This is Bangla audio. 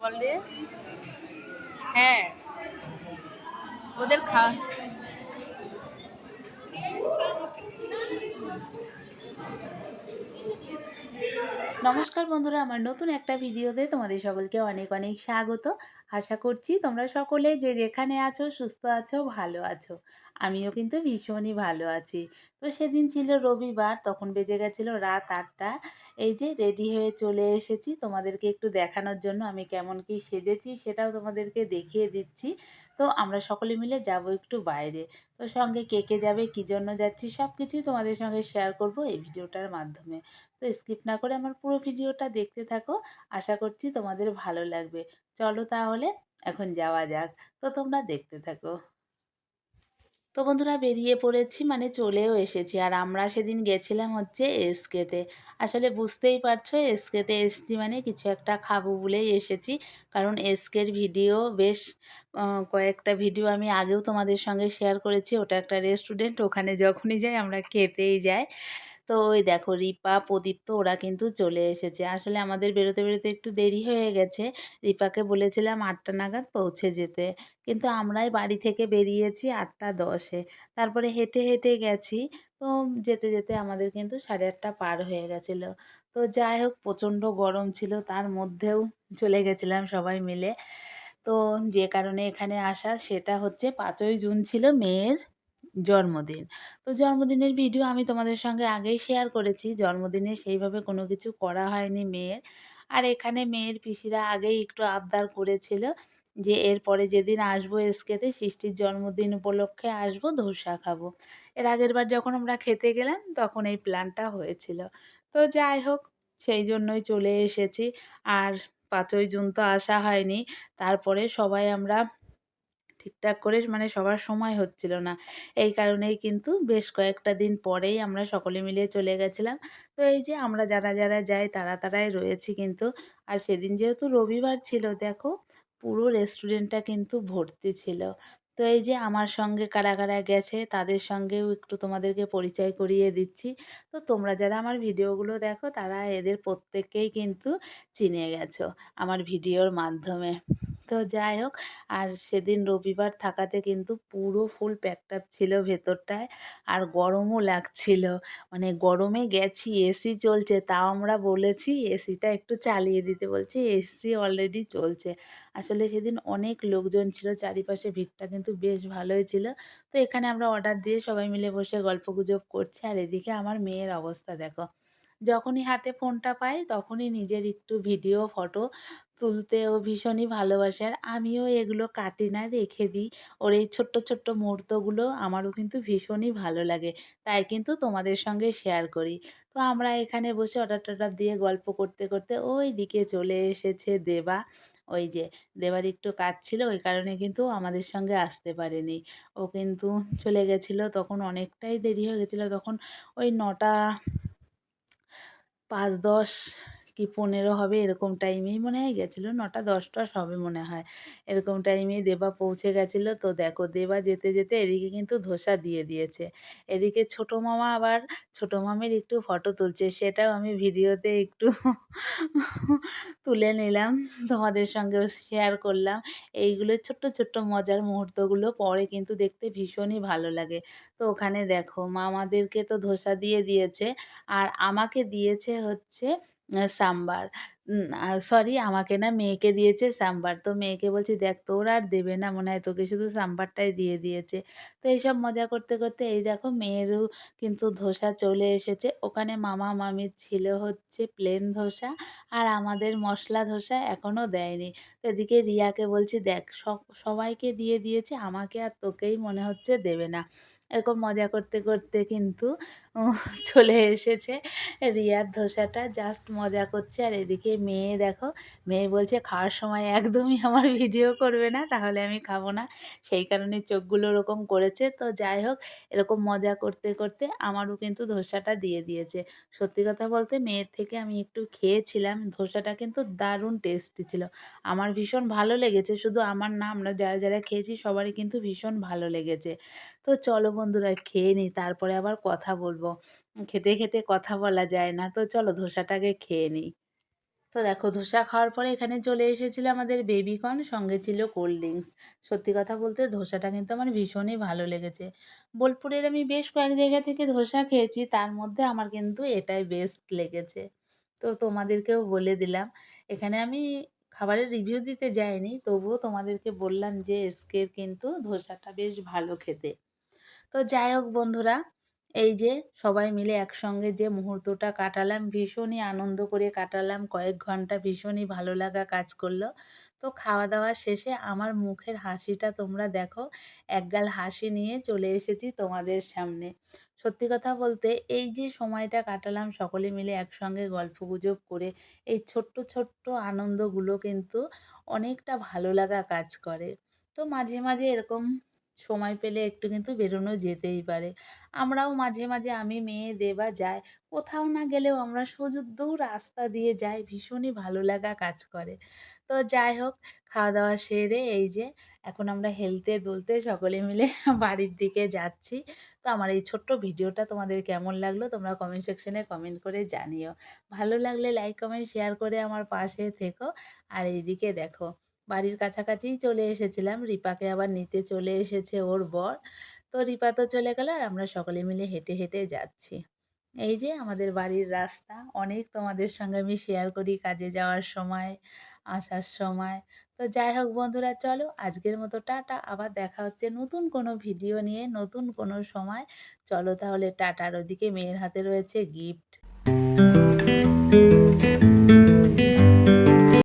বলে হ্যাঁ ওদের নমস্কার বন্ধুরা, আমার নতুন একটা ভিডিওতে তোমাদের সকলকে অনেক অনেক স্বাগত। আশা করছি তোমরা সকলে যে যেখানে আছো সুস্থ আছো, ভালো আছো। আমিও কিন্তু ভীষণই ভালো আছি। তো সেদিন ছিল রবিবার, তখন বেজে গেছিলো রাত 8টা। এই যে রেডি হয়ে চলে এসেছি তোমাদেরকে একটু দেখানোর জন্য আমি কেমন কি সেজেছি, সেটাও তোমাদেরকে দেখিয়ে দিচ্ছি। তো আমরা সকলে মিলে যাব একটু বাইরে। তো সঙ্গে কে কে যাবে, কী জন্য যাচ্ছি, সব কিছুই তোমাদের সঙ্গে শেয়ার করব এই ভিডিওটার মাধ্যমে। তো স্কিপ না করে আমার পুরো ভিডিওটা দেখতে থাকো। আশা করছি তোমাদের ভালো লাগবে। চলো তাহলে এখন যাওয়া যাক। তো তোমরা দেখতে থাকো। তো বন্ধুরা বেরিয়ে পড়েছি, মানে চলেও এসেছি। আর আমরা সেদিন গেছিলাম হচ্ছে এসকেতে। আসলে বুঝতেই পারছো, এসকেতে এসেছি মানে কিছু একটা খাবো বলেই এসেছি। কারণ এসকের ভিডিও বেশ কয়েকটা ভিডিও আমি আগেও তোমাদের সঙ্গে শেয়ার করেছি। ওটা একটা রেস্টুরেন্ট, ওখানে যখনই যাই আমরা খেতেই যাই। তো ওই দেখো রিপা, প্রদীপ্ত ওরা কিন্তু চলে এসেছে। আসলে আমাদের বেরোতে বেরোতে একটু দেরি হয়ে গেছে। রিপাকে বলেছিলাম 8টা নাগাদ পৌঁছে যেতে, কিন্তু আমরাই বাড়ি থেকে বেরিয়েছি 8টা 10-এ। তারপরে হেঁটে হেঁটে গেছি। তো যেতে যেতে আমাদের কিন্তু 8:30 পার হয়ে গেছিলো। তো যাই হোক, প্রচণ্ড গরম ছিল, তার মধ্যেও চলে গেছিলাম সবাই মিলে। তো যে কারণে এখানে আসা সেটা হচ্ছে 5ই জুন ছিল মেয়ের জন্মদিন। তো জন্মদিনের ভিডিও আমি তোমাদের সঙ্গে আগেই শেয়ার করেছি। জন্মদিনে সেইভাবে কোনো কিছু করা হয়নি মেয়ের। আর এখানে মেয়ের পিসিরা আগেই একটু আবদার করেছিল যে এরপরে যেদিন আসবো এসকেতে, সৃষ্টির জন্মদিন উপলক্ষে আসবো, ধোসা খাবো। এর আগের বার যখন আমরা খেতে গেলাম তখন এই প্ল্যানটা হয়েছিল। তো যাই হোক, সেই জন্যই চলে এসেছি। আর 5ই জুন তো আসা হয়নি। তারপরে সবাই আমরা ঠিকঠাক করে, মানে সবার সময় হচ্ছিল না। এই কারণেই কিন্তু বেশ কয়েকটা দিন পরেই আমরা সকলে মিলে চলে গেছিলাম। তো এই যে আমরা যারা যাই তারাই রয়েছি কিন্তু। আর সেদিন যেহেতু রবিবার ছিল, দেখো পুরো রেস্টুরেন্টটা কিন্তু ভর্তি ছিল। তো এই যে আমার সঙ্গে কারা গেছে তাদের সঙ্গেও একটু তোমাদেরকে পরিচয় করিয়ে দিচ্ছি। তো তোমরা যারা আমার ভিডিওগুলো দেখো তারা এদের প্রত্যেককেই কিন্তু চিনে গেছো আমার ভিডিওর মাধ্যমে। তো যাই হোক, আর সেদিন রবিবার থাকাতে কিন্তু পুরো ফুল প্যাকড আপ ছিল ভেতরটায়। আর গরমও লাগছিল। মানে গরমে গেছি, এসি চলছে, তাও আমরা বলেছি এসিটা একটু চালিয়ে দিতে, বলছে এসি অলরেডি চলছে। আসলে সেদিন অনেক লোকজন ছিল, চারিপাশে ভিড়টা কিন্তু বেশ ভালোই ছিল। তো এখানে আমরা অর্ডার দিয়ে সবাই মিলে বসে গল্পগুজব করছি। আর এদিকে আমার মেয়ের অবস্থা দেখো। যখনই হাতে ফোনটা পাই তখনই নিজের একটু ভিডিও, ফটো তুলতে ও ভীষণই ভালোবাসে। আর আমিও এগুলো কাটি না, রেখে দিই। ওর এই ছোট্ট ছোট্ট মুহূর্তগুলো আমারও কিন্তু ভীষণই ভালো লাগে। তাই কিন্তু তোমাদের সঙ্গে শেয়ার করি। তো আমরা এখানে বসে অর্ডার-টর্ডার দিয়ে গল্প করতে করতে ওইদিকে চলে এসেছে দেবা। ওই যে দেবার একটু কাজ ছিল, ওই কারণে কিন্তু আমাদের সঙ্গে আসতে পারেনি। ও কিন্তু চলে গেছিলো, তখন অনেকটাই দেরি হয়ে গেছিলো। তখন ওই 9টা 5-10 কি 15 হবে, এরকম টাইমেই মনে হয় গেছিলো। 9টা 10-10 হবে মনে হয়। এরকম টাইমেই দেবা পৌঁছে গেছিলো। তো দেখো দেবা যেতে যেতে এদিকে কিন্তু ধোসা দিয়ে দিয়েছে। এদিকে ছোটো মামা আবার ছোটো মামির একটু ফটো তুলছে। সেটাও আমি ভিডিওতে একটু তুলে নিলাম। তোমাদের সঙ্গেও শেয়ার করলাম। এইগুলো ছোট্ট ছোট্ট মজার মুহূর্তগুলো পরে কিন্তু দেখতে ভীষণই ভালো লাগে। তো ওখানে দেখো মামাদেরকে তো ধোসা দিয়ে দিয়েছে। আর আমাকে দিয়েছে হচ্ছে সাম্বার। সরি, আমাকে না, মেয়েকে দিয়েছে সাম্বার। তো মেয়েকে বলছি, "দেখ তোর আর দেবে না মনে হয়, তোকে শুধু সাম্বারটাই দিয়ে দিয়েছে।" তো এইসব মজা করতে করতে এই দেখো মেয়েরও কিন্তু ধোসা চলে এসেছে। ওখানে মামা মামির ছিল হচ্ছে প্লেন ধোসা, আর আমাদের মশলা ধোসা এখনও দেয়নি। তো এদিকে রিয়াকে বলছি, "দেখ সবাইকে দিয়ে দিয়েছে, আমাকে আর তোকেই মনে হচ্ছে দেবে না।" এরকম মজা করতে করতে কিন্তু চলে এসেছে রিয়ার ধোসাটা। জাস্ট মজা করছে। আর এদিকে মেয়ে দেখো, মেয়ে বলছে খাওয়ার সময় একদমই আমার ভিডিও করবে না, তাহলে আমি খাবো না। সেই কারণে চোখগুলো ওরকম করেছে। তো যাই হোক, এরকম মজা করতে করতে আমারও কিন্তু ধোসাটা দিয়ে দিয়েছে। সত্যি কথা বলতে মেয়ের থেকে আমি একটু খেয়েছিলাম। ধোসাটা কিন্তু দারুণ টেস্টি ছিল। আমার ভীষণ ভালো লেগেছে। শুধু আমার না, আমরা যারা খেয়েছি সবারই কিন্তু ভীষণ ভালো লেগেছে। তো চলো বন্ধুরা খেয়ে নিই, তারপরে আবার কথা বলবো। খেতে খেতে কথা বলা যায় না। তো চলো ধোসাটাকে খেয়ে নিই। তো দেখো ধোসা খাওয়ার পরে এখানে চলে এসেছিল আমাদের বেবিকর্ন, সঙ্গে ছিল কোল্ড ড্রিঙ্কস। সত্যি কথা বলতে ধোসাটা কিন্তু আমার ভীষণই ভালো লেগেছে। বোলপুরের আমি বেশ কয়েক জায়গা থেকে ধোসা খেয়েছি, তার মধ্যে আমার কিন্তু এটাই বেস্ট লেগেছে। তো তোমাদেরকেও বলে দিলাম। এখানে আমি খাবারের রিভিউ দিতে যাইনি, তবুও তোমাদেরকে বললাম যে এসকের কিন্তু ধোসাটা বেশ ভালো খেতে। তো যাই হোক বন্ধুরা, এই যে সবাই মিলে একসঙ্গে যে মুহূর্তটা কাটালাম, ভীষণই আনন্দ করে কাটালাম, কয়েক ঘন্টা ভীষণই ভালো লাগা কাজ করলো। তো খাওয়া দাওয়া শেষে আমার মুখের হাসিটা তোমরা দেখো, একগাল হাসি নিয়ে চলে এসেছি তোমাদের সামনে। সত্যি কথা বলতে এই যে সময়টা কাটালাম সকলে মিলে একসঙ্গে গল্পগুজব করে, এই ছোট্ট ছোট্ট আনন্দগুলো কিন্তু অনেকটা ভালো লাগা কাজ করে। তো মাঝে মাঝে এরকম সময় পেলে একটু কিন্তু বেরোনো যেতেই পারে। আমরাও মাঝে মাঝে, আমি, মেয়ে, দেবা যাই। কোথাও না গেলেও আমরা শুধু রাস্তা দিয়ে যাই, ভীষণই ভালো লাগা কাজ করে। তো যাই হোক, খাওয়া-দাওয়া সেরে এই যে এখন আমরা হেলতে দুলতে সকলে মিলে বাড়ির দিকে যাচ্ছি। তো আমার এই ছোট্ট ভিডিওটা তোমাদের কেমন লাগলো তোমরা কমেন্ট সেকশনে কমেন্ট করে জানিও। ভালো লাগলে লাইক, কমেন্ট, শেয়ার করে আমার পাশে থেকো। আর এইদিকে দেখো, বাড়ির কাছাকাছিই চলে এসেছিলাম। রিপাকে আবার নিতে চলে এসেছে ওর বর। তো রিপা তো চলে গেল আর আমরা সকলে মিলে হেঁটে হেঁটে যাচ্ছি। এই যে আমাদের বাড়ির রাস্তা, অনেক তোমাদের সঙ্গে আমি শেয়ার করি কাজে যাওয়ার সময়, আসার সময়। তো যাই হোক বন্ধুরা, চলো আজকের মতো টাটা। আবার দেখা হচ্ছে নতুন কোনো ভিডিও নিয়ে, নতুন কোনো সময়। চলো তাহলে টাটা। আর ওদিকে মেয়ের হাতে রয়েছে গিফট।